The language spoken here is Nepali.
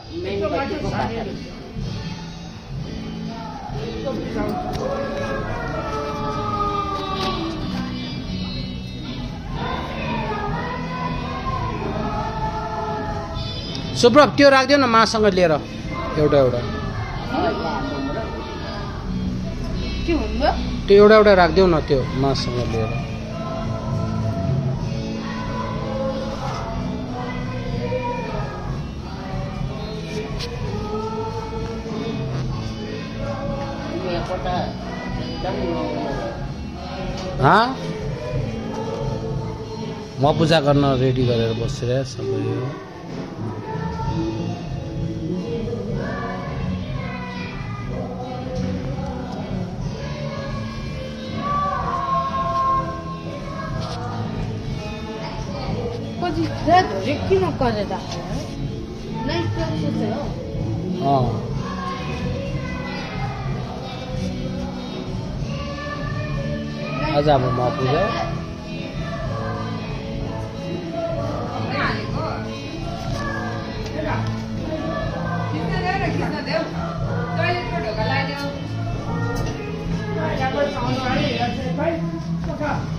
मेनबत्तीको पाता सुप्रभ त्यो राख्दियो न मासँग लिएर एउटा एउटा के भन्नुभयो त्यो एउटा एउटा राख्दियो न त्यो मासँग लिएर म पूजा गर्न रेडी गरेर बसिरहेको सबै हो किन गरेर आज हाम्रो म पूजा Vai,